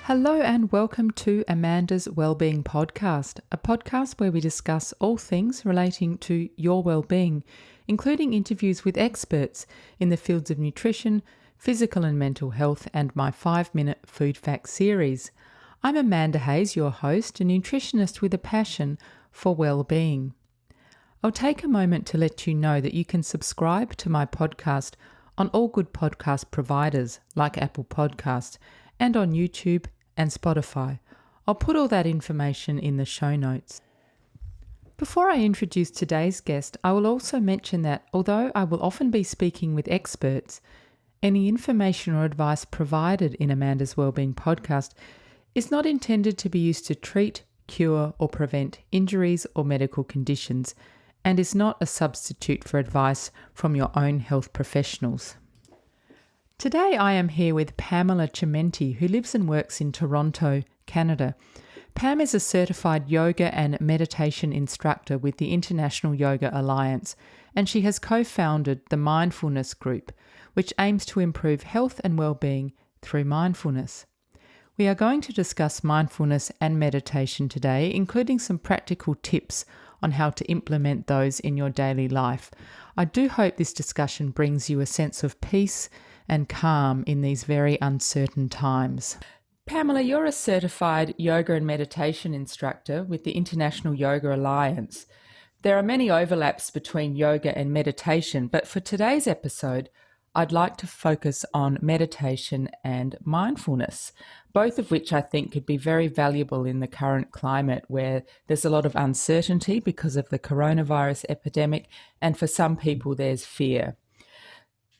Hello and welcome to Amanda's Wellbeing Podcast, a podcast where we discuss all things relating to your well-being, including interviews with experts in the fields of nutrition, physical and mental health, and my 5-minute food facts series. I'm Amanda Hayes, your host, a nutritionist with a passion for well-being. I'll take a moment to let you know that you can subscribe to my podcast on all good podcast providers like Apple Podcasts and on YouTube and Spotify. I'll put all that information in the show notes. Before I introduce today's guest, I will also mention that although I will often be speaking with experts, any information or advice provided in Amanda's Wellbeing Podcast is not intended to be used to treat, cure, or prevent injuries or medical conditions, and is not a substitute for advice from your own health professionals. Today I am here with Pamela Chimenti, who lives and works in Toronto, Canada. Pam is a certified yoga and meditation instructor with the International Yoga Alliance, and she has co-founded the Mindfulness Group, which aims to improve health and well-being through mindfulness. We are going to discuss mindfulness and meditation today, including some practical tips on how to implement those in your daily life. I do hope this discussion brings you a sense of peace and calm in these very uncertain times. Pamela, you're a certified yoga and meditation instructor with the International Yoga Alliance. There are many overlaps between yoga and meditation, but for today's episode, I'd like to focus on meditation and mindfulness, both of which I think could be very valuable in the current climate where there's a lot of uncertainty because of the coronavirus epidemic, and for some people there's fear.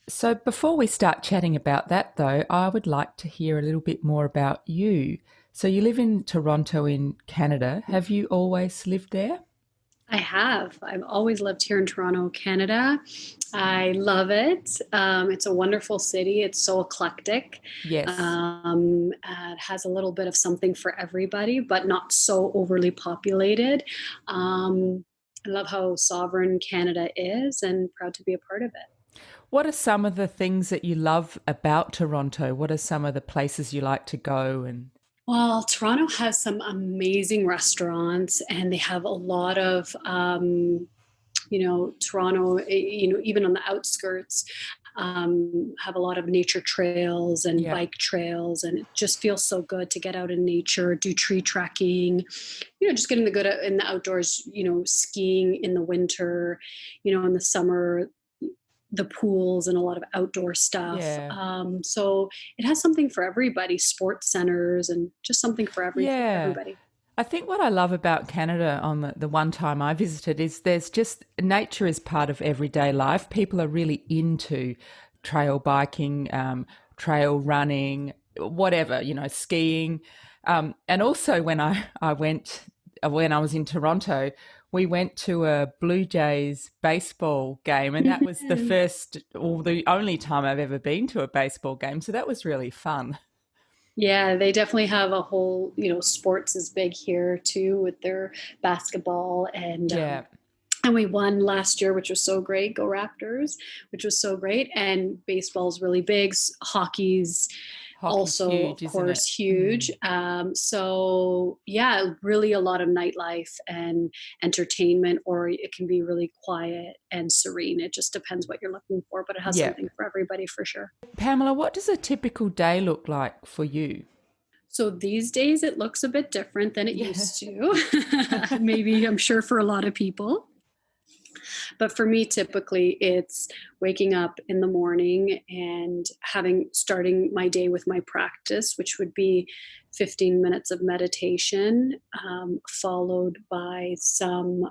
So before we start chatting about that though, I would like to hear a little bit more about you. So you live in Toronto in Canada. Have you always lived there? I have. I've always lived here in Toronto, Canada. I love it. It's a wonderful city. It's so eclectic. Yes. It has a little bit of something for everybody, but not so overly populated. I love how sovereign Canada is and proud to be a part of it. What are some of the things that you love about Toronto? What are some of the places you like to go? Well, Toronto has some amazing restaurants, and they have a lot of, Toronto, even on the outskirts, have a lot of nature trails and bike trails, and it just feels so good to get out in nature, do tree trekking, just getting the good in the outdoors, skiing in the winter, in the summer, the pools and a lot of outdoor stuff. So it has something for everybody, sports centers and just something for everybody. I think what I love about Canada on the one time I visited is there's just nature is part of everyday life. People are really into trail biking, trail running, whatever, skiing. And also when I was in Toronto, we went to a Blue Jays baseball game, and that was the first or the only time I've ever been to a baseball game. So that was really fun. Yeah, they definitely have a whole, sports is big here too with their basketball and we won last year, which was so great. Go Raptors, which was so great. And baseball's really big. Hockey's also, huge, of course, huge. So yeah, really a lot of nightlife and entertainment, or it can be really quiet and serene. It just depends what you're looking for, but it has something for everybody for sure. Pamela, what does a typical day look like for you? So these days it looks a bit different than it used to. Maybe, I'm sure, for a lot of people. But for me, typically, it's waking up in the morning and starting my day with my practice, which would be 15 minutes of meditation, followed by some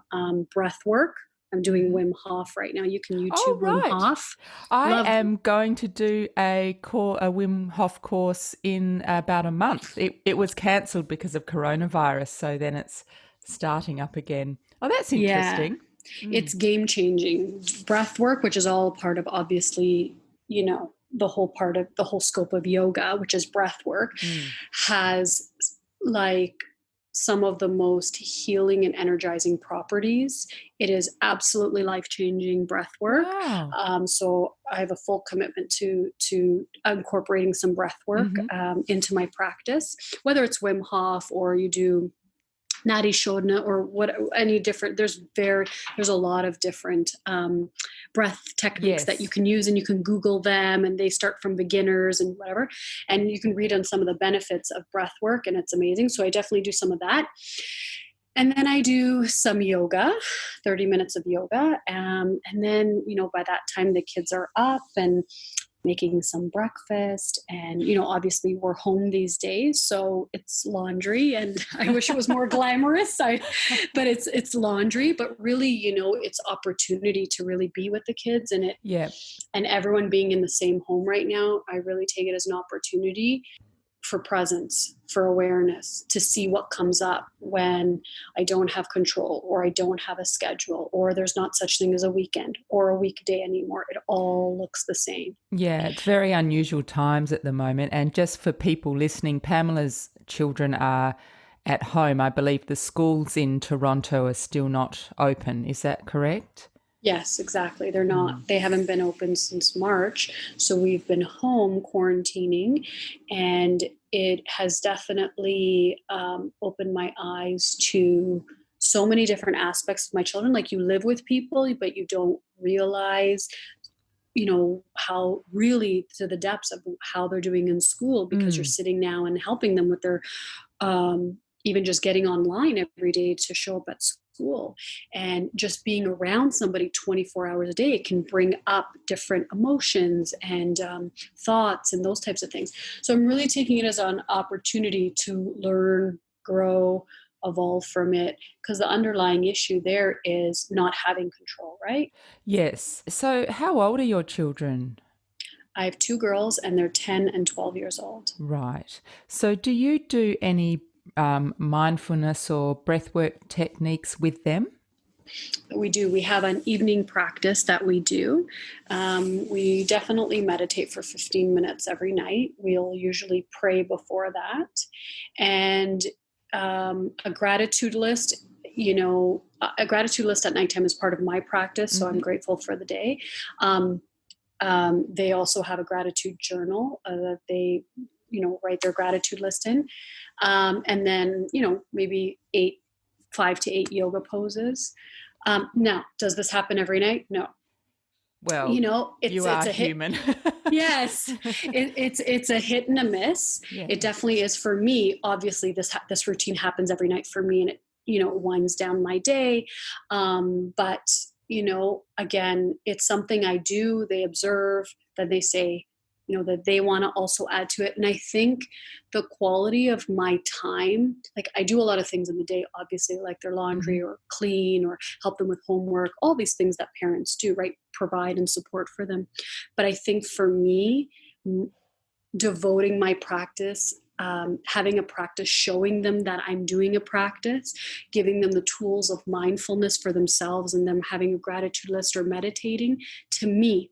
breath work. I'm doing Wim Hof right now. You can YouTube Wim Hof. I am going to do a Wim Hof course in about a month. It was cancelled because of coronavirus, so then it's starting up again. Oh, that's interesting. Yeah. It's game-changing. Breath work, which is all part of, obviously, the whole scope of yoga, which is breath work, has like some of the most healing and energizing properties. It is absolutely life-changing breath work. Wow. So I have a full commitment to incorporating some breath work Mm-hmm. into my practice, whether it's Wim Hof or you do Nadi Shodhana or what, any different. There's a lot of different breath techniques that you Yes. can use, and you can Google them, and they start from beginners and whatever, and you can read on some of the benefits of breath work, and it's amazing. So I definitely do some of that. And then I do some yoga, 30 minutes of yoga. And then, by that time the kids are up and making some breakfast. And, obviously we're home these days, so it's laundry, and I wish it was more glamorous. But it's laundry, but really, it's opportunity to really be with the kids, Yeah. and everyone being in the same home right now. I really take it as an opportunity for presence, for awareness, to see what comes up when I don't have control, or I don't have a schedule, or there's not such thing as a weekend or a weekday anymore. It all looks the same. Yeah, it's very unusual times at the moment. And just for people listening, Pamela's children are at home. I believe the schools in Toronto are still not open. Is that correct? Yes, exactly. They haven't been open since March. So we've been home quarantining, and it has definitely opened my eyes to so many different aspects of my children. Like, you live with people, but you don't realize, how really to the depths of how they're doing in school, because you're Mm. sitting now and helping them with their even just getting online every day to show up at school, and just being around somebody 24 hours a day can bring up different emotions and thoughts and those types of things. So I'm really taking it as an opportunity to learn, grow, evolve from it, because the underlying issue there is not having control, right? Yes. So how old are your children? I have two girls, and they're 10 and 12 years old. Right. So do you do any mindfulness or breathwork techniques with them? We do. We have an evening practice that we do. We definitely meditate for 15 minutes every night. We'll usually pray before that. And a gratitude list. A gratitude list at nighttime is part of my practice, so I'm Hmm. grateful for the day. Um, they also have a gratitude journal that they, write their gratitude list in. And then, maybe 5 to 8 yoga poses. Now, does this happen every night? No. Well, It's you are a hit. human. Yes, it's a hit and a miss. Yeah. It definitely is for me. Obviously, this routine happens every night for me, and it winds down my day. But again, it's something I do. They observe, then they say, that they want to also add to it. And I think the quality of my time, like, I do a lot of things in the day, obviously, like their Hmm. laundry or clean or help them with homework, all these things that parents do, right? Provide and support for them. But I think for me, devoting my practice, having a practice, showing them that I'm doing a practice, giving them the tools of mindfulness for themselves, and them having a gratitude list or meditating, to me,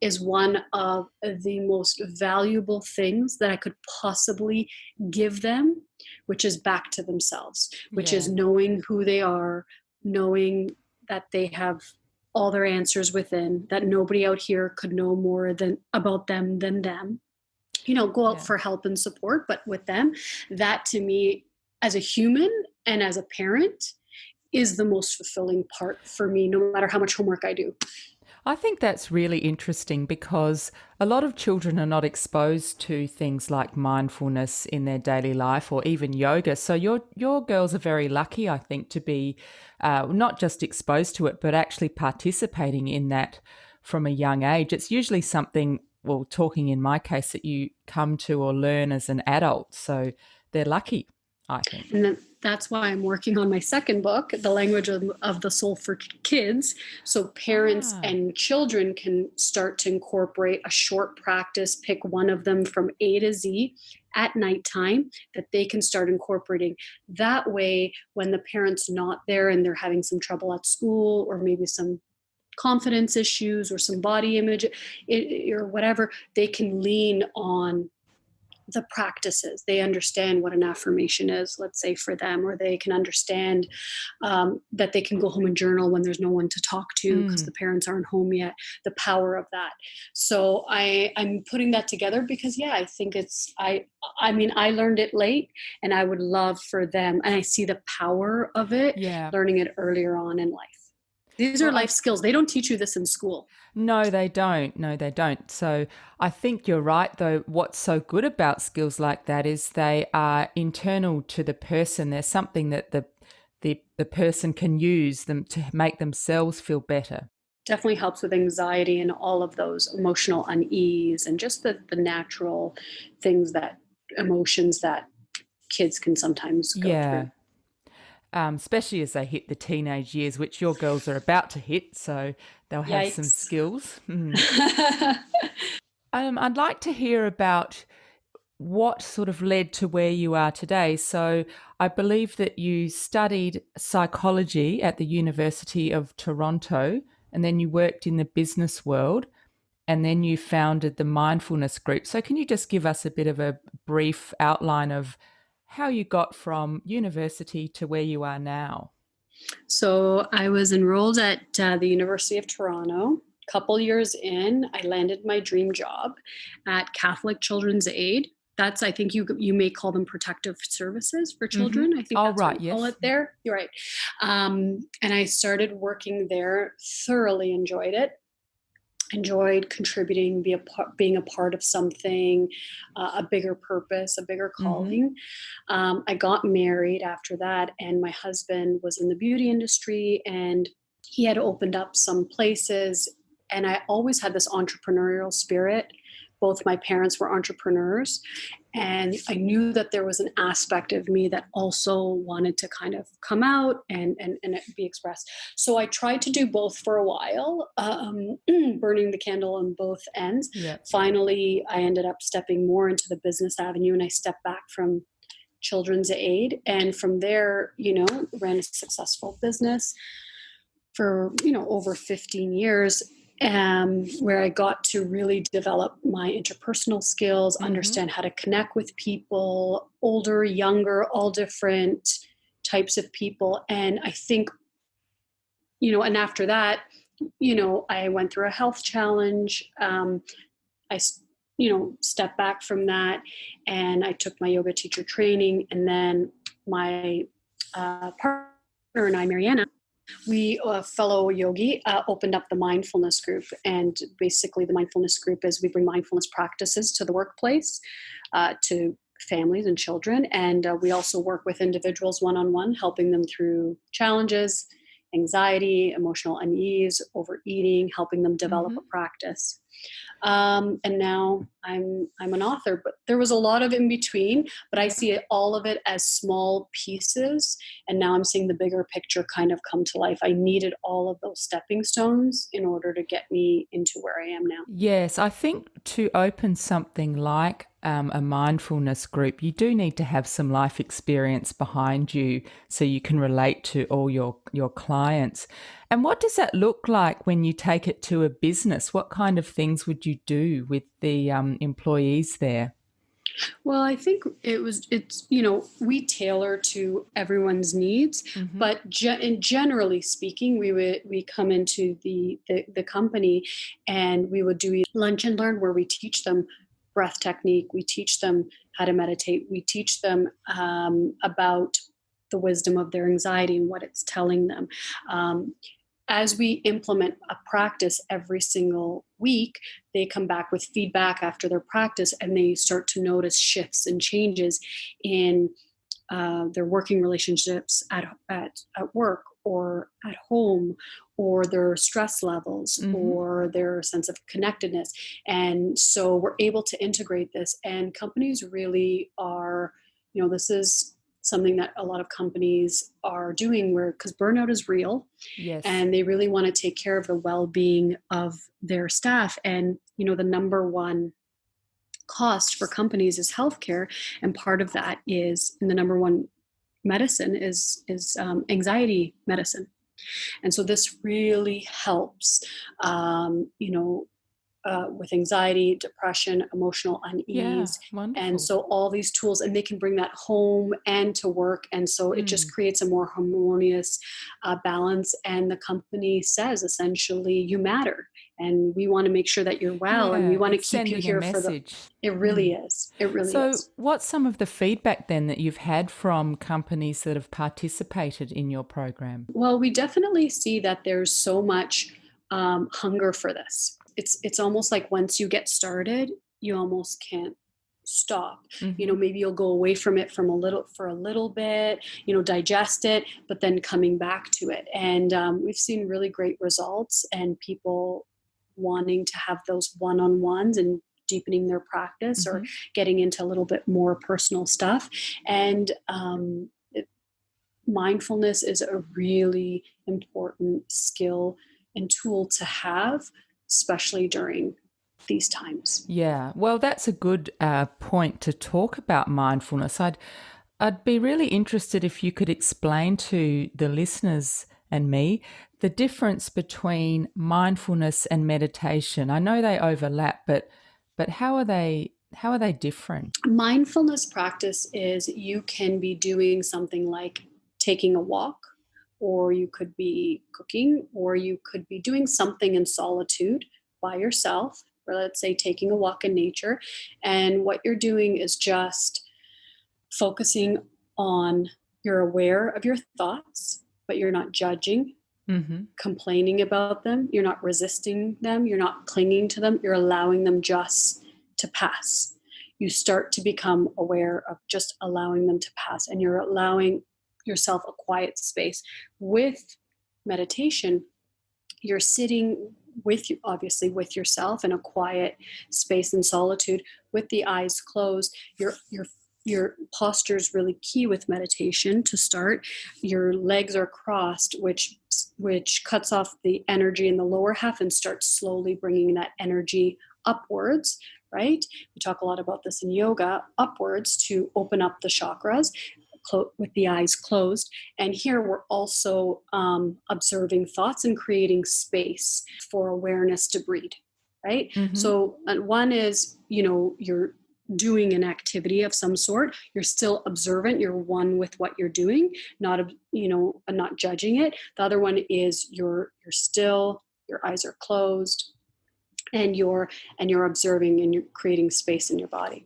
is one of the most valuable things that I could possibly give them, which is back to themselves, which is Yeah. knowing who they are, knowing that they have all their answers within, that nobody out here could know more than about them than them. Go out Yeah. for help and support, but with them, that to me, as a human and as a parent, is the most fulfilling part for me, no matter how much homework I do. I think that's really interesting because a lot of children are not exposed to things like mindfulness in their daily life or even yoga. So your girls are very lucky, I think, to be not just exposed to it, but actually participating in that from a young age. It's usually something, well, talking in my case, that you come to or learn as an adult. So they're lucky, I think. And that's why I'm working on my second book, The Language of the Soul for Kids. So parents Ah, and children can start to incorporate a short practice, pick one of them from A to Z at nighttime that they can start incorporating. That way, when the parent's not there and they're having some trouble at school, or maybe some confidence issues or some body image or whatever, they can lean on the practices. They understand what an affirmation is, let's say, for them, or they can understand that they can go home and journal when there's no one to talk to because the parents aren't home yet, the power of that. So I'm putting that together because, yeah, I think I mean, I learned it late, and I would love for them, and I see the power of it, learning it earlier on in life. These are life skills. They don't teach you this in school. No, they don't. No, they don't. So I think you're right, though. What's so good about skills like that is they are internal to the person. They're something that the person can use them to make themselves feel better. Definitely helps with anxiety and all of those emotional unease and just the natural things, that emotions that kids can sometimes go through. Especially as they hit the teenage years, which your girls are about to hit, so they'll have some Yikes. skills. I'd like to hear about what sort of led to where you are today. So I believe that you studied psychology at the University of Toronto, and then you worked in the business world, and then you founded the Mindfulness Group. So can you just give us a bit of a brief outline of how you got from university to where you are now? So I was enrolled at the University of Toronto. Couple years in, I landed my dream job at Catholic Children's Aid. That's, I think you may call them protective services for children. I think that's what you call it there. You're right. And I started working there, thoroughly enjoyed it. Enjoyed contributing, being a part of something, a bigger purpose, a bigger calling. I got married after that, and my husband was in the beauty industry, and he had opened up some places. And I always had this entrepreneurial spirit. Both my parents were entrepreneurs, and I knew that there was an aspect of me that also wanted to kind of come out and be expressed. So I tried to do both for a while, burning the candle on both ends. Yeah. Finally, I ended up stepping more into the business avenue, and I stepped back from children's aid. And from there, ran a successful business for, over 15 years. Where I got to really develop my interpersonal skills, understand how to connect with people, older, younger, all different types of people. And I think, and after that, I went through a health challenge. I stepped back from that, and I took my yoga teacher training. And then my partner and I, Mariana, we, a fellow yogi, opened up the Mindfulness Group. And basically the Mindfulness Group is we bring mindfulness practices to the workplace, to families and children. And we also work with individuals one-on-one, helping them through challenges, anxiety, emotional unease, overeating, helping them develop a practice. And now I'm an author, but there was a lot of in between, but I see all of it as small pieces. And now I'm seeing the bigger picture kind of come to life. I needed all of those stepping stones in order to get me into where I am now. Yes, I think to open something like a mindfulness group, you do need to have some life experience behind you so you can relate to all your clients. And what does that look like when you take it to a business? What kind of things would you do with the employees there? Well, I think it's, we tailor to everyone's needs, but generally speaking, we come into the company, and we would do lunch and learn, where we teach them breath technique. We teach them how to meditate. We teach them about the wisdom of their anxiety and what it's telling them. As we implement a practice every single week, they come back with feedback after their practice, and they start to notice shifts and changes in their working relationships at work or at home, or their stress levels, or their sense of connectedness. And so we're able to integrate this, and companies really are, this is something that a lot of companies are doing, because burnout is real. Yes. And they really want to take care of the well-being of their staff. And, the number one cost for companies is healthcare. And part of that is, and the number one medicine is anxiety medicine. And so this really helps, with anxiety, depression, emotional Yeah, unease. And wonderful. so all these tools, and they can bring that home and to work. And so it just Mm. creates a more harmonious balance. And the company says, essentially, you matter. And we want to make sure that you're well. And we Yeah, want to it's keep you sending a here for message. it really Mm. is. It really So, is. what's some of the feedback then that you've had from companies that have participated in your program? Well, we definitely see that there's so much hunger for this. It's almost like once you get started, you almost can't stop. Hmm. Maybe you'll go away from it for a little bit, digest it, but then coming back to it. And we've seen really great results, and people wanting to have those one-on-ones and deepening their practice, or Hmm. getting into a little bit more personal stuff. And mindfulness is a really important skill and tool to have, especially during these times. Yeah, well, that's a good point to talk about mindfulness. I'd be really interested if you could explain to the listeners and me the difference between mindfulness and meditation. I know they overlap, but how are they different? Mindfulness practice is, you can be doing something like taking a walk, or you could be cooking, or you could be doing something in solitude by yourself, or let's say taking a walk in nature. And what you're doing is just focusing on, you're aware of your thoughts, but you're not judging, Hmm. complaining about them, you're not resisting them, you're not clinging to them, you're allowing them just to pass. You start to become aware of just allowing them to pass, and you're allowing yourself a quiet space. With meditation, you're sitting with you, obviously with yourself in a quiet space in solitude, with the eyes closed. Your posture is really key with meditation. To start, your legs are crossed, which cuts off the energy in the lower half and starts slowly bringing that energy upwards, right? We talk a lot about this in yoga, upwards, to open up the chakras, with the eyes closed. And here we're also observing thoughts and creating space for awareness to breed, right? Hmm. So one is, you're doing an activity of some sort, you're still observant, you're one with what you're doing, not judging it. The other one is, you're still, your eyes are closed, and you're observing, and you're creating space in your body.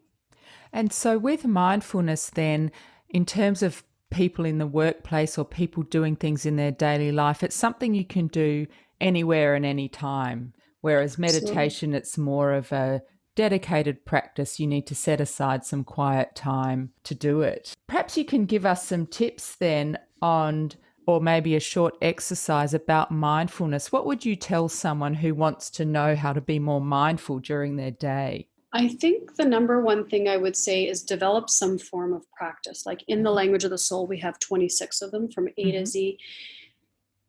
And so, with mindfulness, then, in terms of people in the workplace or people doing things in their daily life, it's something you can do anywhere and any time. Whereas Absolutely. meditation, it's more of a dedicated practice. You need to set aside some quiet time to do it. Perhaps you can give us some tips then on, or maybe a short exercise about mindfulness. What would you tell someone who wants to know how to be more mindful during their day? I think the number one thing I would say is, develop some form of practice. Like in the language of the soul, we have 26 of them from A to Hmm. Z.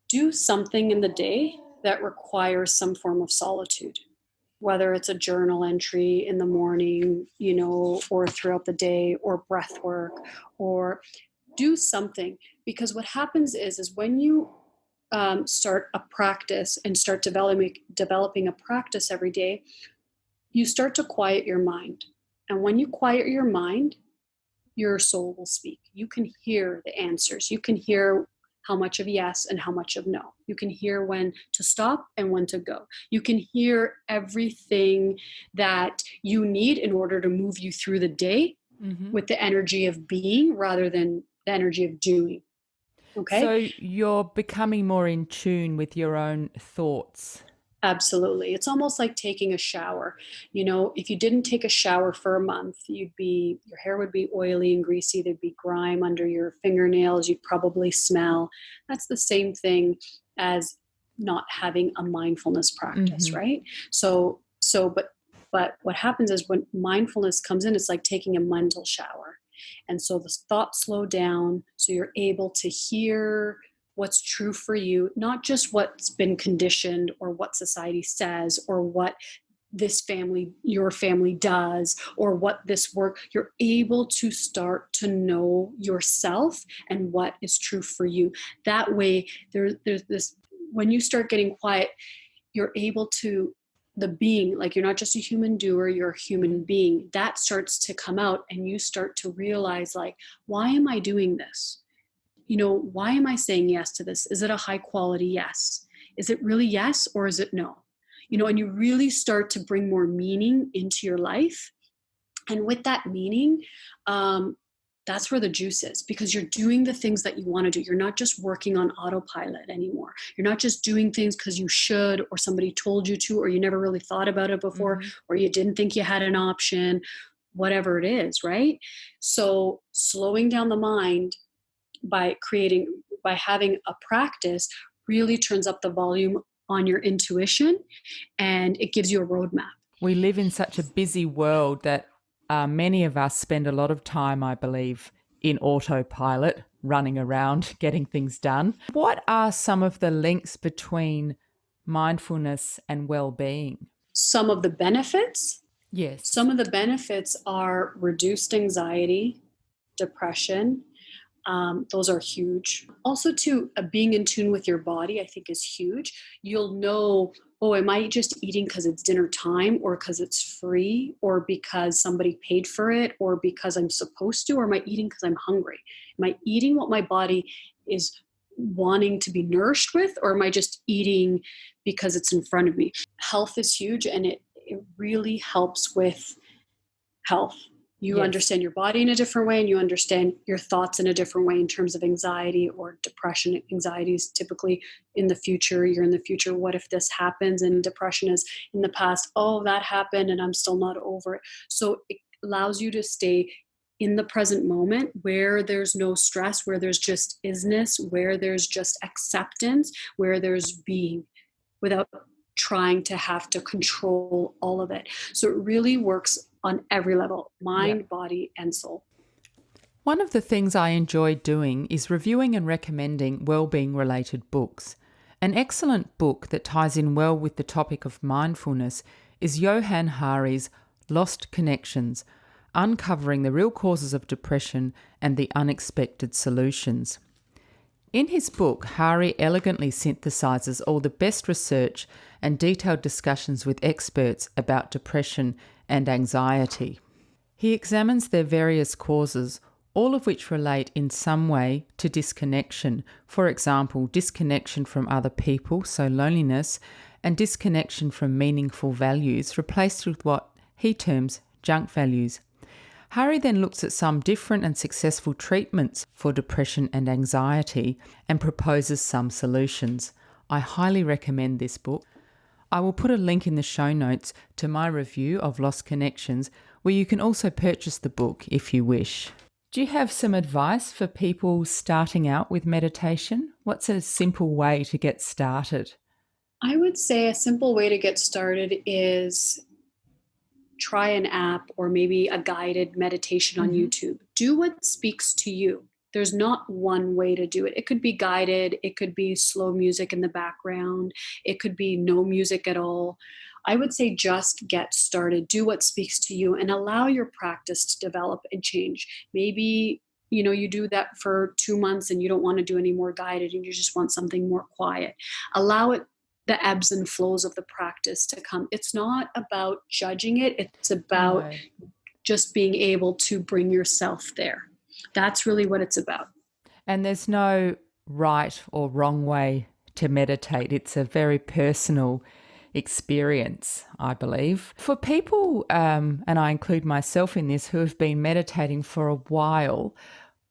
Do something in the day that requires some form of solitude, whether it's a journal entry in the morning, or throughout the day, or breath work, or do something. Because what happens is when you start a practice and start developing a practice every day, you start to quiet your mind. And when you quiet your mind, your soul will speak. You can hear the answers. You can hear how much of yes and how much of no. You can hear when to stop and when to go. You can hear everything that you need in order to move you through the day, Hmm. with the energy of being rather than the energy of doing. Okay? So you're becoming more in tune with your own thoughts. Absolutely. It's almost like taking a shower. If you didn't take a shower for a month, your hair would be oily and greasy. There'd be grime under your fingernails. You'd probably smell. That's the same thing as not having a mindfulness practice, Hmm. right? But what happens is, when mindfulness comes in, it's like taking a mental shower. And so the thoughts slow down, so you're able to hear what's true for you, not just what's been conditioned, or what society says, or what your family does, or what this work. You're able to start to know yourself and what is true for you. That way, there's this, when you start getting quiet, you're able to the being, like you're not just a human doer, you're a human being, that starts to come out, and you start to realize, like, why am I doing this? Why am I saying yes to this? Is it a high quality yes? Is it really yes, or is it no? And you really start to bring more meaning into your life. And with that meaning, that's where the juice is, because you're doing the things that you want to do. You're not just working on autopilot anymore. You're not just doing things because you should, or somebody told you to, or you never really thought about it before, or you didn't think you had an option, whatever it is, right? So slowing down the mind by having a practice really turns up the volume on your intuition, and it gives you a roadmap. We live in such a busy world that many of us spend a lot of time, I believe, in autopilot, running around, getting things done. What are some of the links between mindfulness and well-being? Some of the benefits? Yes. Some of the benefits are reduced anxiety, depression. Those are huge. Also, too, being in tune with your body, I think, is huge. You'll know, oh, am I just eating because it's dinner time, or because it's free, or because somebody paid for it, or because I'm supposed to, or am I eating because I'm hungry? Am I eating what my body is wanting to be nourished with, or am I just eating because it's in front of me? Health is huge, and it really helps with health. You understand your body in a different way, and you understand your thoughts in a different way in terms of anxiety or depression. Anxiety is typically in the future. You're in the future. What if this happens? And depression is in the past. Oh, that happened and I'm still not over it. So it allows you to stay in the present moment, where there's no stress, where there's just isness, where there's just acceptance, where there's being, without trying to have to control all of it. So it really works on every level: mind, body, and soul. One of the things I enjoy doing is reviewing and recommending well-being related books. An excellent book that ties in well with the topic of mindfulness is Johann Hari's Lost Connections, Uncovering the Real Causes of Depression and the Unexpected Solutions. In his book, Hari elegantly synthesises all the best research and detailed discussions with experts about depression and anxiety. He examines their various causes, all of which relate in some way to disconnection. For example, disconnection from other people, so loneliness, and disconnection from meaningful values, replaced with what he terms junk values. Hari then looks at some different and successful treatments for depression and anxiety and proposes some solutions. I highly recommend this book. I will put a link in the show notes to my review of Lost Connections, where you can also purchase the book if you wish. Do you have some advice for people starting out with meditation? What's a simple way to get started? I would say a simple way to get started is try an app or maybe a guided meditation on YouTube. Do what speaks to you. There's not one way to do it. It could be guided. It could be slow music in the background. It could be no music at all. I would say just get started. Do what speaks to you and allow your practice to develop and change. Maybe you do that for 2 months and you don't want to do any more guided and you just want something more quiet. Allow it, the ebbs and flows of the practice, to come. It's not about judging it. It's about just being able to bring yourself there. That's really what it's about. And there's no right or wrong way to meditate. It's a very personal experience, I believe. For people, and I include myself in this, who have been meditating for a while,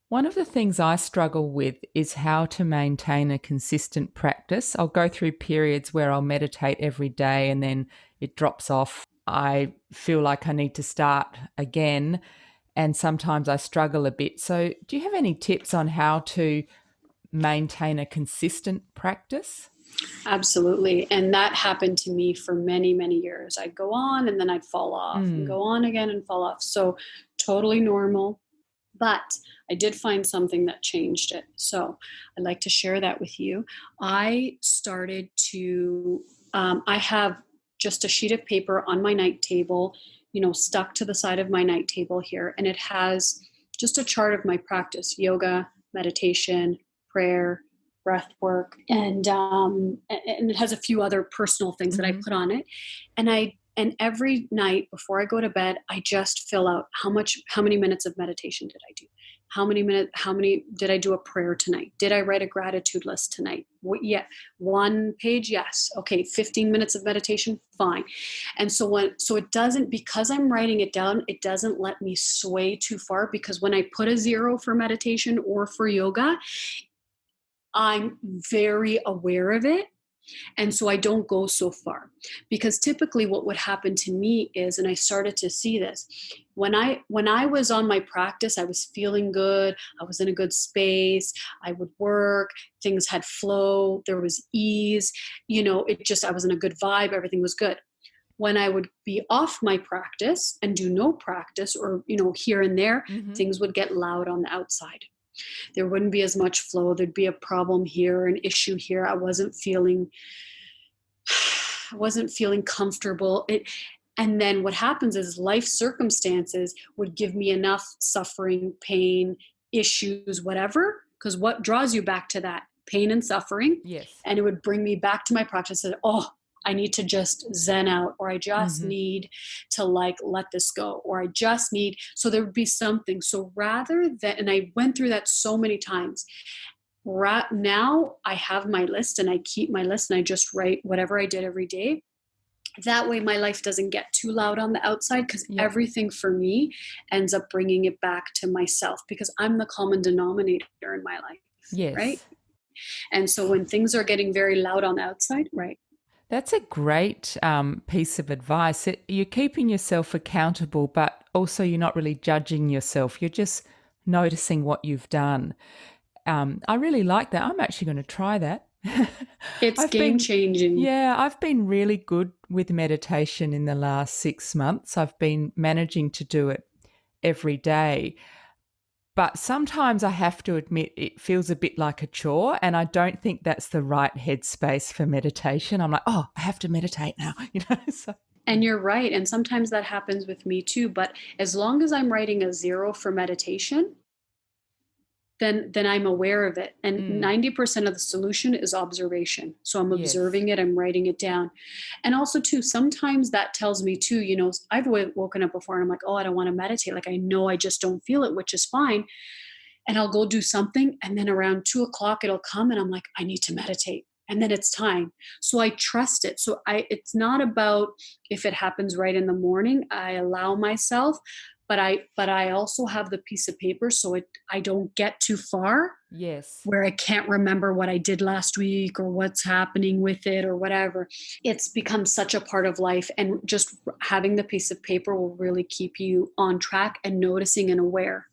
one of the things I struggle with is how to maintain a consistent practice. I'll go through periods where I'll meditate every day and then it drops off. I feel like I need to start again, and sometimes I struggle a bit. So do you have any tips on how to maintain a consistent practice? Absolutely. And that happened to me for many, many years. I'd go on and then I'd fall off and go on again and fall off. So totally normal. But I did find something that changed it. So I'd like to share that with you. I started to, I have just a sheet of paper on my night table, stuck to the side of my night table here. And it has just a chart of my practice: yoga, meditation, prayer, breath work, and it has a few other personal things that I put on it. And every night before I go to bed, I just fill out how many minutes of meditation did I do? How many did I do a prayer tonight? Did I write a gratitude list tonight? Yeah. One page? Yes. Okay. 15 minutes of meditation? Fine. And so it doesn't, because I'm writing it down, it doesn't let me sway too far, because when I put a 0 for meditation or for yoga, I'm very aware of it. And so I don't go so far, because typically what would happen to me is, and I started to see this, when I was on my practice, I was feeling good. I was in a good space. I would work. Things had flow. There was ease. I was in a good vibe. Everything was good. When I would be off my practice and do no practice, or, here and there, things would get loud on the outside. There wouldn't be as much flow. There'd be a problem here, an issue here. I wasn't feeling comfortable. And then what happens is life circumstances would give me enough suffering, pain, issues, whatever, because what draws you back to that? Pain and suffering. Yes. And it would bring me back to my practice that, I need to just zen out, or I just need to let this go, or I just need, so there would be something. So rather than, and I went through that so many times. Right now I have my list, and I keep my list, and I just write whatever I did every day. That way my life doesn't get too loud on the outside, because everything for me ends up bringing it back to myself, because I'm the common denominator in my life. Yes. Right. And so when things are getting very loud on the outside, right. That's a great piece of advice. You're keeping yourself accountable, but also you're not really judging yourself. You're just noticing what you've done. I really like that. I'm actually going to try that. It's game-changing. Yeah, I've been really good with meditation in the last 6 months. I've been managing to do it every day. But sometimes I have to admit it feels a bit like a chore, and I don't think that's the right headspace for meditation. I'm like, I have to meditate now, So. And you're right. And sometimes that happens with me too. But as long as I'm writing a 0 for meditation, then I'm aware of it. And 90% of the solution is observation. So I'm observing it, I'm writing it down. And also too, sometimes that tells me too, I've woken up before and I'm like, I don't want to meditate. Like, I know I just don't feel it, which is fine. And I'll go do something. And then around 2:00, it'll come and I'm like, I need to meditate. And then it's time. So I trust it. So it's not about if it happens right in the morning, I allow myself, but I also have the piece of paper, so I don't get too far. Yes. Where I can't remember what I did last week or what's happening with it or whatever. It's become such a part of life, and just having the piece of paper will really keep you on track and noticing and aware.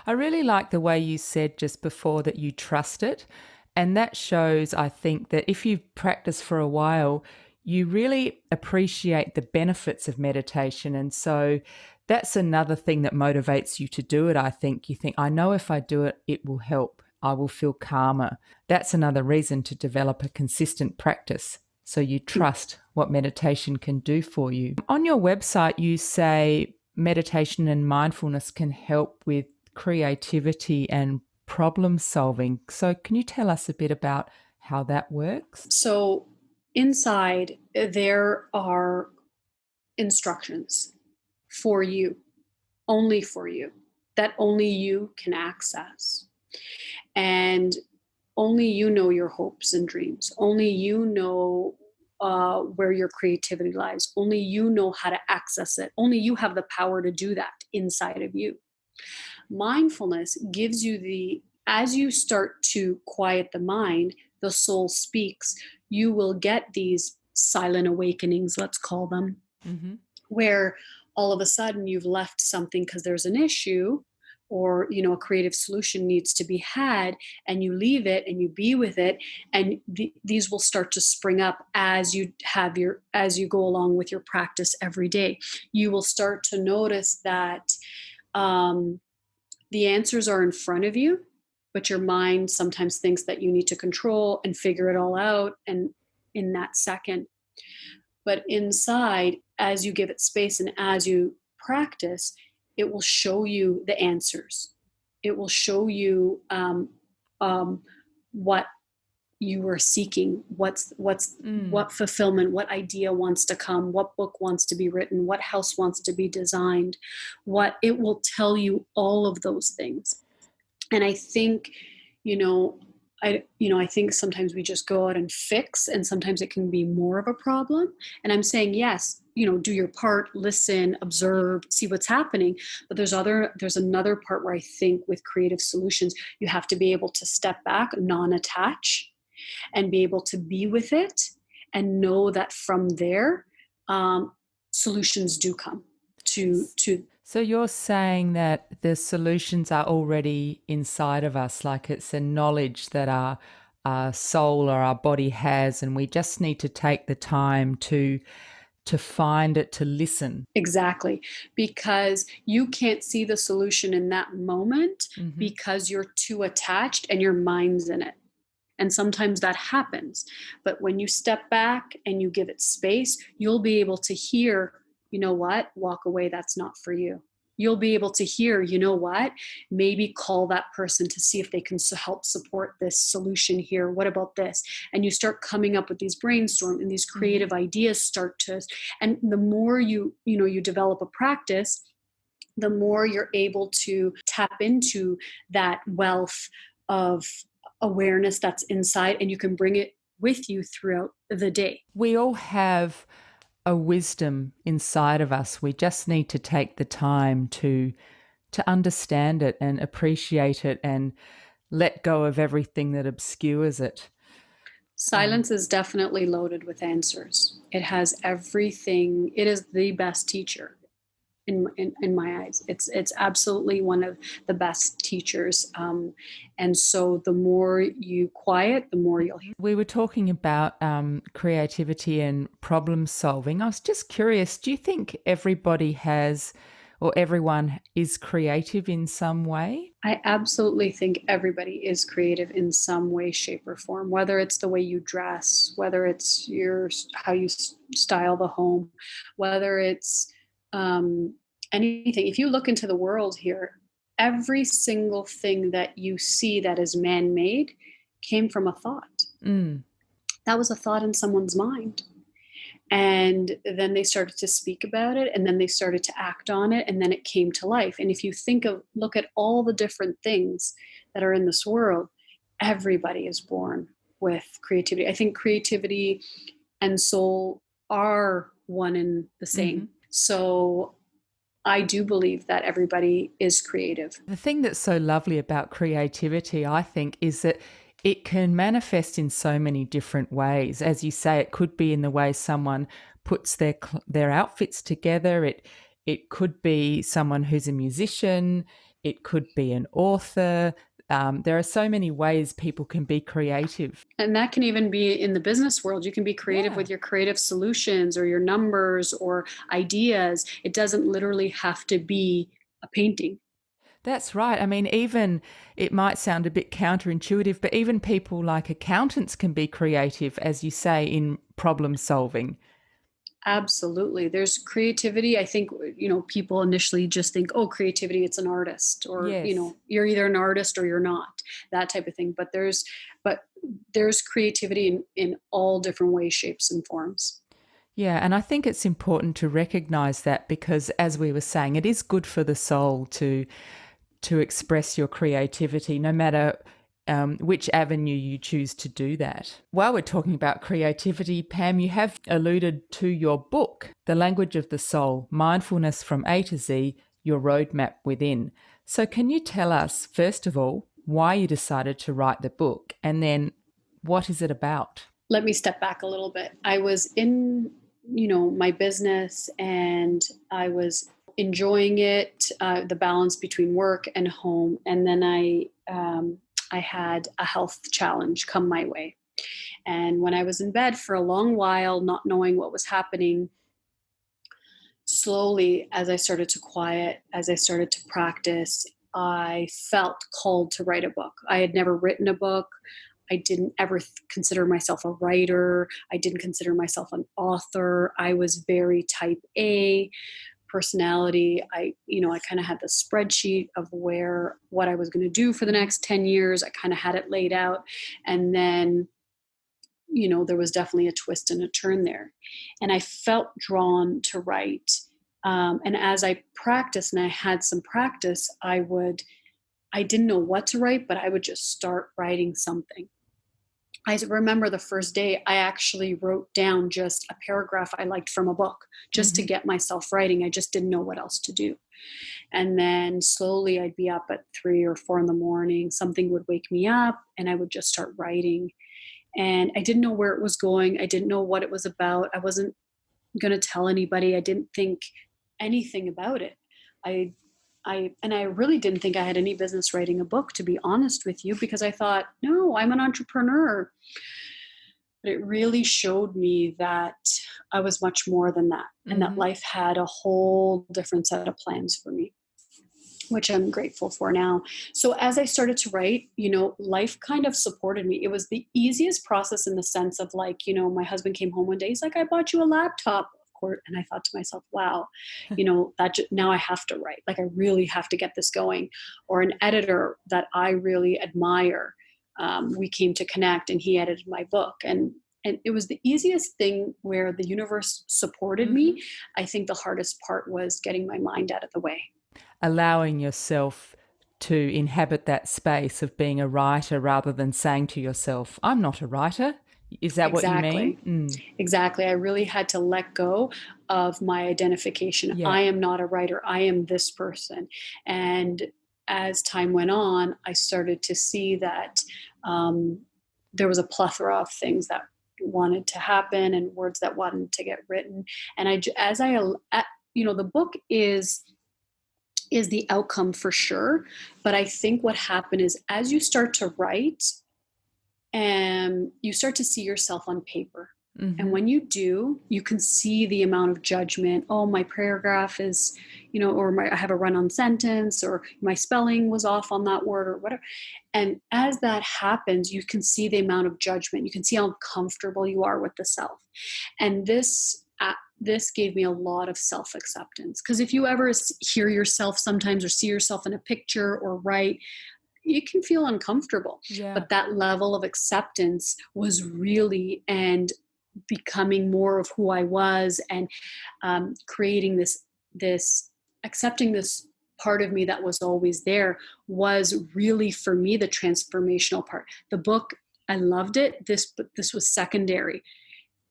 I really like the way you said just before that you trust it. And that shows, I think, that if you've practiced for a while, you really appreciate the benefits of meditation. And so that's another thing that motivates you to do it, I think. You think, I know if I do it, it will help. I will feel calmer. That's another reason to develop a consistent practice. So you trust what meditation can do for you. On your website, you say meditation and mindfulness can help with creativity and problem solving. So can you tell us a bit about how that works? So inside there are instructions for you, only for you, that only you can access. And only you know your hopes and dreams. Only you know where your creativity lies. Only you know how to access it. Only you have the power to do that inside of you. Mindfulness gives you as you start to quiet the mind, the soul speaks, you will get these silent awakenings, let's call them, where all of a sudden you've left something because there's an issue, or a creative solution needs to be had, and you leave it and you be with it, and these will start to spring up as you go along with your practice every day. You will start to notice that the answers are in front of you, but your mind sometimes thinks that you need to control and figure it all out, and in that second. But inside, as you give it space and as you practice, it will show you the answers. It will show you what you were seeking, what fulfillment, what idea wants to come, what book wants to be written, what house wants to be designed, what it will tell you all of those things. And I think, I think sometimes we just go out and fix, and sometimes it can be more of a problem. And I'm saying, yes, do your part, listen, observe, see what's happening. But there's another part where I think with creative solutions, you have to be able to step back, non-attach, and be able to be with it and know that from there, solutions do come to. So you're saying that the solutions are already inside of us, like it's a knowledge that our soul or our body has, and we just need to take the time to find it, to listen. Exactly. Because you can't see the solution in that moment because you're too attached and your mind's in it. And sometimes that happens. But when you step back and you give it space, you'll be able to hear, you know what, walk away, that's not for you. You'll be able to hear, you know what, maybe call that person to see if they can help support this solution here. What about this? And you start coming up with these brainstorm and these creative ideas start to, and the more you develop a practice, the more you're able to tap into that wealth of awareness that's inside, and you can bring it with you throughout the day. We all have a wisdom inside of us. We just need to take the time to understand it and appreciate it and let go of everything that obscures it. Silence is definitely loaded with answers. It has everything. It is the best teacher in my eyes. It's absolutely one of the best teachers. And so the more you quiet, the more you'll hear. We were talking about creativity and problem solving. I was just curious, do you think everybody has, or everyone is creative in some way? I absolutely think everybody is creative in some way, shape, or form, whether it's the way you dress, whether it's how you style the home, whether it's anything. If you look into the world here, every single thing that you see that is man-made came from a thought. That was a thought in someone's mind. And then they started to speak about it, and then they started to act on it, and then it came to life. And if you look at all the different things that are in this world, everybody is born with creativity. I think creativity and soul are one and the same. So I do believe that everybody is creative. The thing that's so lovely about creativity, I think, is that it can manifest in so many different ways. As you say, it could be in the way someone puts their outfits together. It could be someone who's a musician. It could be an author. There are so many ways people can be creative. And that can even be in the business world. You can be creative with your creative solutions or your numbers or ideas. It doesn't literally have to be a painting. That's right. I mean, even it might sound a bit counterintuitive, but even people like accountants can be creative, as you say, in problem solving. Absolutely. There's creativity. I think, people initially just think, oh, creativity, it's an artist, or, you're either an artist or you're not, that type of thing. But there's creativity in all different ways, shapes, and forms. Yeah, and I think it's important to recognize that because, as we were saying, it is good for the soul to express your creativity, no matter which avenue you choose to do that. While we're talking about creativity, Pam, you have alluded to your book, The Language of the Soul, Mindfulness from A to Z, Your Roadmap Within. So can you tell us, first of all, why you decided to write the book, and then what is it about? Let me step back a little bit. I was in, my business, and I was enjoying it, the balance between work and home. And then I had a health challenge come my way. And when I was in bed for a long while, not knowing what was happening, slowly, as I started to quiet, as I started to practice, I felt called to write a book. I had never written a book. I didn't ever consider myself a writer. I didn't consider myself an author. I was very type A, personality. I kind of had the spreadsheet of what I was going to do for the next 10 years. I kind of had it laid out. And then, there was definitely a twist and a turn there. And I felt drawn to write. And as I practiced and I had some practice, I didn't know what to write, but I would just start writing something. I remember the first day I actually wrote down just a paragraph I liked from a book just to get myself writing. I just didn't know what else to do. And then slowly I'd be up at 3 or 4 in the morning. Something would wake me up and I would just start writing. And I didn't know where it was going. I didn't know what it was about. I wasn't going to tell anybody. I didn't think anything about it. I really didn't think I had any business writing a book, to be honest with you, because I thought, no, I'm an entrepreneur. But it really showed me that I was much more than that, and that life had a whole different set of plans for me, which I'm grateful for now. So as I started to write, life kind of supported me. It was the easiest process in the sense of my husband came home one day. He's like, I bought you a laptop. And I thought to myself, wow, now I have to write. I really have to get this going. Or an editor that I really admire. We came to connect and he edited my book. And it was the easiest thing where the universe supported me. I think the hardest part was getting my mind out of the way. Allowing yourself to inhabit that space of being a writer rather than saying to yourself, I'm not a writer. Is that Exactly. what you mean? Exactly. I really had to let go of my identification. Yeah. I am not a writer. I am this person. And as time went on, I started to see that there was a plethora of things that wanted to happen and words that wanted to get written. And the book is the outcome for sure. But I think what happened is as you start to write, and you start to see yourself on paper. And when you do, you can see the amount of judgment. Oh, my paragraph is, I have a run-on sentence, or my spelling was off on that word, or whatever. And as that happens, you can see the amount of judgment. You can see how comfortable you are with the self. And this gave me a lot of self-acceptance. Because if you ever hear yourself sometimes or see yourself in a picture or write, you can feel uncomfortable. Yeah. But that level of acceptance was really, and becoming more of who I was, and creating this accepting this part of me that was always there, was really for me the transformational part. The book, I loved it. But this was secondary.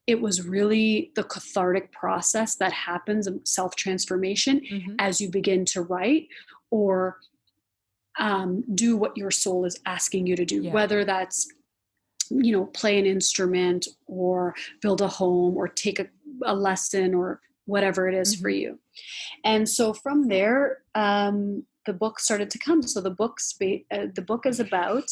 It was really the cathartic process that happens of self-transformation as you begin to write or do what your soul is asking you to do, whether that's, play an instrument or build a home or take a lesson or whatever it is for you. And so from there, the book started to come. So the book is about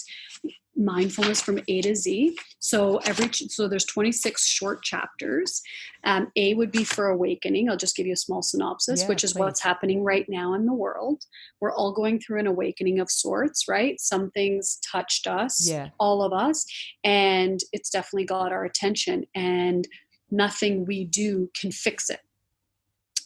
mindfulness from A to Z. So there's 26 short chapters. A would be for awakening. I'll just give you a small synopsis, which is what's happening right now in the world. We're all going through an awakening of sorts, right? Some things touched us, all of us, and it's definitely got our attention, and nothing we do can fix it.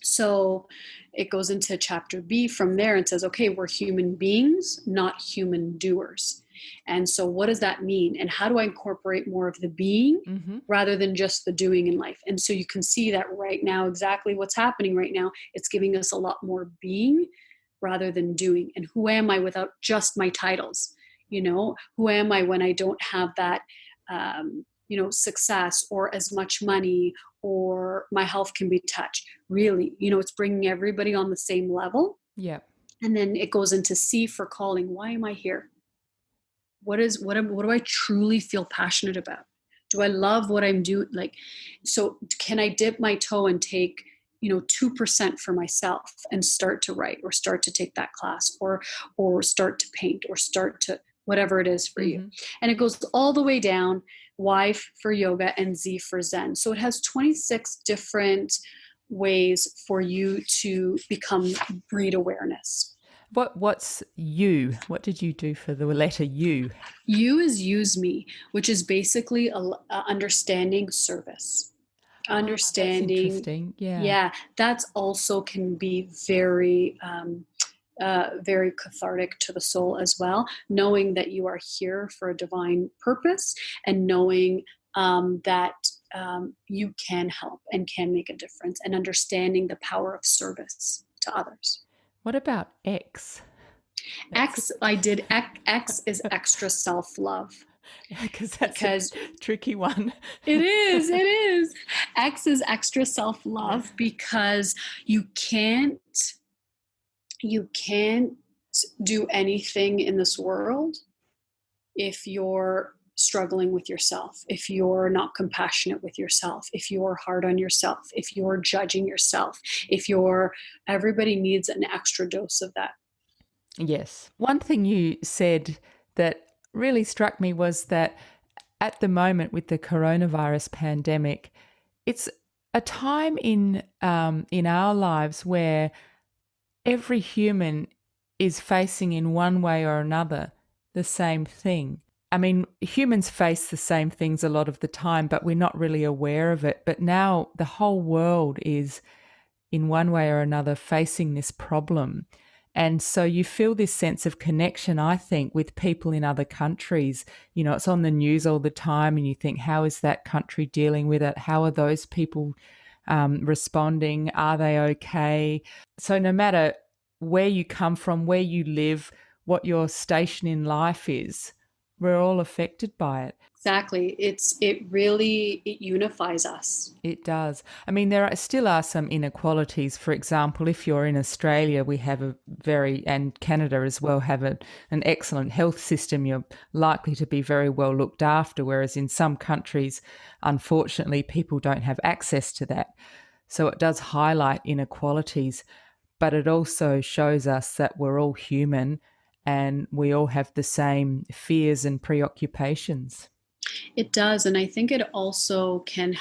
So it goes into chapter B from there and says, okay, we're human beings, not human doers. And so what does that mean? And how do I incorporate more of the being rather than just the doing in life? And so you can see that right now, exactly what's happening right now. It's giving us a lot more being rather than doing. And who am I without just my titles? Who am I when I don't have that, success or as much money, or my health can be touched? Really, it's bringing everybody on the same level. Yeah. And then it goes into C for calling. Why am I here? What do I truly feel passionate about? Do I love what I'm doing? So can I dip my toe and take, 2% for myself and start to write, or start to take that class, or start to paint, or start to whatever it is for you. And it goes all the way down, Y for yoga and Z for Zen. So it has 26 different ways for you to become breed awareness. What's U? What did you do for the letter U? U is use me, which is basically understanding service. That's understanding. interesting. Yeah. Yeah, that's also can be very very cathartic to the soul as well, knowing that you are here for a divine purpose, and knowing that you can help and can make a difference, and understanding the power of service to others. What about X? That's X, I did X is extra self-love, because that's a because tricky one. it is. X is extra Yeah. self-love because you can't you can't do anything in this world if you're struggling with yourself, if you're not compassionate with yourself, if you're hard on yourself, if you're judging yourself, if you're, everybody needs an extra dose of that. Yes. One thing you said that really struck me was that at the moment with the coronavirus pandemic, it's a time in our lives where every human is facing in one way or another the same thing. I mean, humans face the same things a lot of the time, but we're not really aware of it. But now the whole world is in one way or another facing this problem. And so you feel this sense of connection, I think, with people in other countries. You know, it's on the news all the time, and you think, how is that country dealing with it? How are those people responding? Are they okay? So no matter where you come from, where you live, what your station in life is, we're all affected by it. Exactly. It unifies us. It does. I mean, still are some inequalities. For example, if you're in Australia, we have and Canada as well, have an excellent health system. You're likely to be very well looked after, whereas in some countries, unfortunately, people don't have access to that. So it does highlight inequalities, but it also shows us that we're all human and we all have the same fears and preoccupations. It does, and I think it also can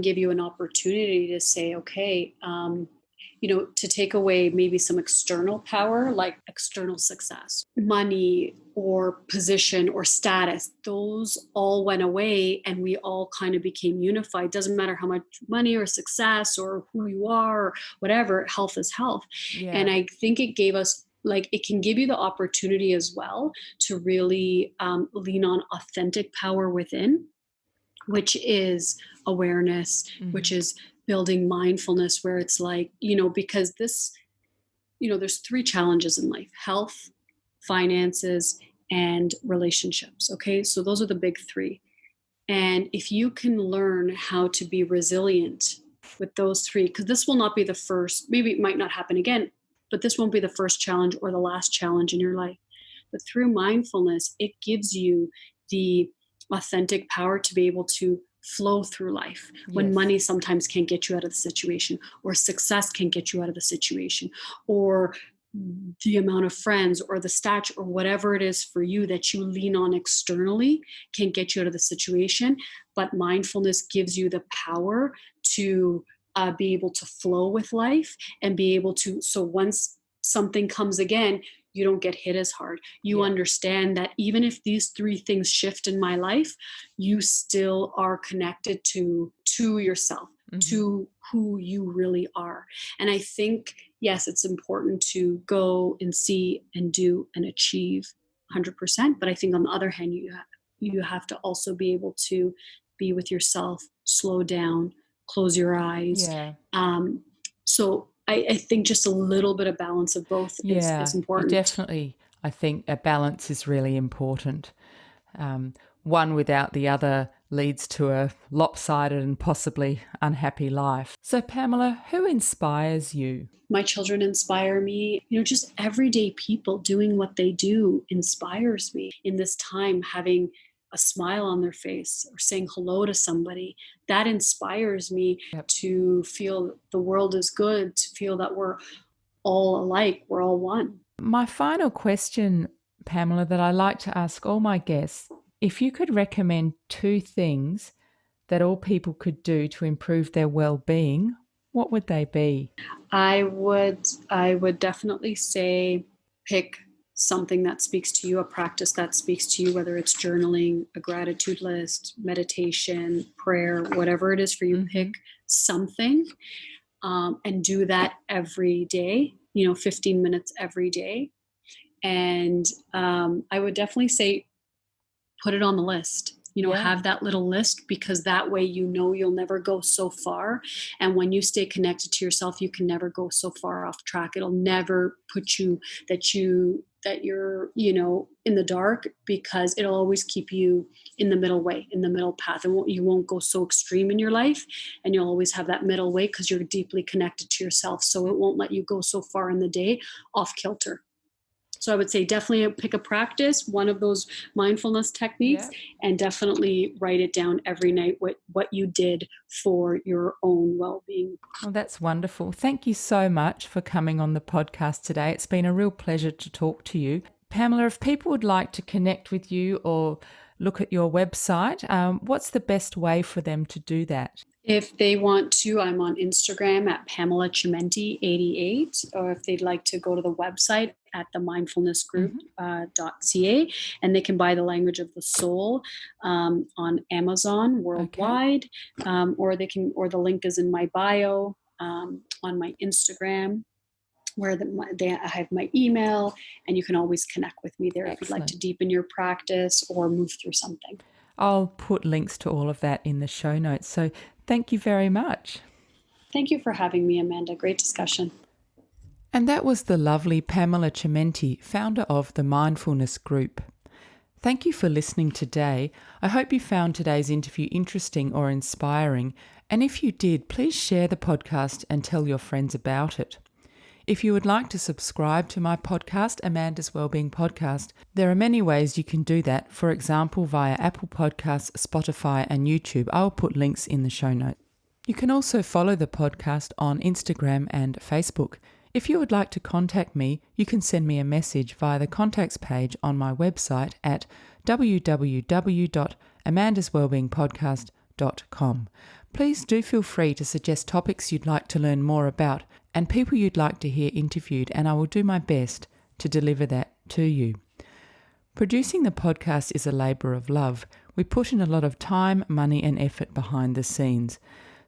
give you an opportunity to say, okay, to take away maybe some external power, like external success, money, or position, or status. Those all went away, and we all kind of became unified. Doesn't matter how much money or success or who you are, or whatever. Health is health, Yeah. and I think it gave us, like, it can give you the opportunity as well to really lean on authentic power within, which is awareness, which is building mindfulness, where it's like, because there's three challenges in life: health, finances, and relationships. Okay. So those are the big three. And if you can learn how to be resilient with those three, because this will not be the first, maybe it might not happen again, but this won't be the first challenge or the last challenge in your life. But through mindfulness, it gives you the authentic power to be able to flow through life when Yes. money sometimes can't get you out of the situation, or success can get you out of the situation, or the amount of friends or the stature or whatever it is for you that you lean on externally can get you out of the situation. But mindfulness gives you the power to be able to flow with life, and be able to, so once something comes again, you don't get hit as hard. You understand that even if these three things shift in my life, you still are connected to yourself, to who you really are. And I think, yes, it's important to go and see and do and achieve 100%. But I think on the other hand, you have to also be able to be with yourself, slow down, close your eyes. Yeah. So I think just a little bit of balance of both Yeah, is you important. definitely, I think a balance is really important. One without the other leads to a lopsided and possibly unhappy life. So, Pamela, who inspires you? My children inspire me. Just everyday people doing what they do inspires me. In this time, having a smile on their face or saying hello to somebody, that inspires me to feel the world is good, to feel that we're all alike, we're all one. My final question, Pamela, that I like to ask all my guests, if you could recommend two things that all people could do to improve their well-being, what would they be? I would definitely say pick something that speaks to you, a practice that speaks to you, whether it's journaling, a gratitude list, meditation, prayer, whatever it is for you. Pick something, and do that every day, 15 minutes every day. And I would definitely say put it on the list. Have that little list, because that way you'll never go so far. And when you stay connected to yourself, you can never go so far off track. It'll never put you that you're in the dark, because it'll always keep you in the middle way, in the middle path. And you won't go so extreme in your life, and you'll always have that middle way because you're deeply connected to yourself. So it won't let you go so far in the day off kilter. So I would say definitely pick a practice, one of those mindfulness techniques, and definitely write it down every night, what you did for your own well-being. Well, that's wonderful. Thank you so much for coming on the podcast today. It's been a real pleasure to talk to you. Pamela, if people would like to connect with you or look at your website, what's the best way for them to do that? If they want to, I'm on Instagram at Pamela Chimenti 88, or if they'd like to go to the website at the mindfulnessgroup.ca, and they can buy The Language of the Soul on Amazon worldwide, or the link is in my bio on my Instagram, where I have my email, and you can always connect with me there. Excellent. If you'd like to deepen your practice or move through something. I'll put links to all of that in the show notes. So thank you very much. Thank you for having me, Amanda. Great discussion. And that was the lovely Pamela Chimenti, founder of the Mindfulness Group. Thank you for listening today. I hope you found today's interview interesting or inspiring. And if you did, please share the podcast and tell your friends about it. If you would like to subscribe to my podcast, Amanda's Wellbeing Podcast, there are many ways you can do that. For example, via Apple Podcasts, Spotify and YouTube. I'll put links in the show notes. You can also follow the podcast on Instagram and Facebook. If you would like to contact me, you can send me a message via the contacts page on my website at www.amandaswellbeingpodcast.com. Please do feel free to suggest topics you'd like to learn more about and people you'd like to hear interviewed, and I will do my best to deliver that to you. Producing the podcast is a labour of love. We put in a lot of time, money and effort behind the scenes.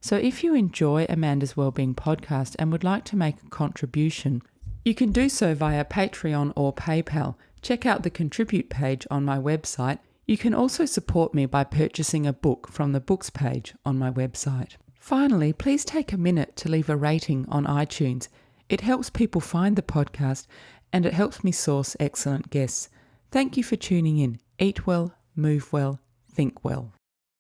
So if you enjoy Amanda's Wellbeing Podcast and would like to make a contribution, you can do so via Patreon or PayPal. Check out the contribute page on my website. You can also support me by purchasing a book from the books page on my website. Finally, please take a minute to leave a rating on iTunes. It helps people find the podcast and it helps me source excellent guests. Thank you for tuning in. Eat well, move well, think well.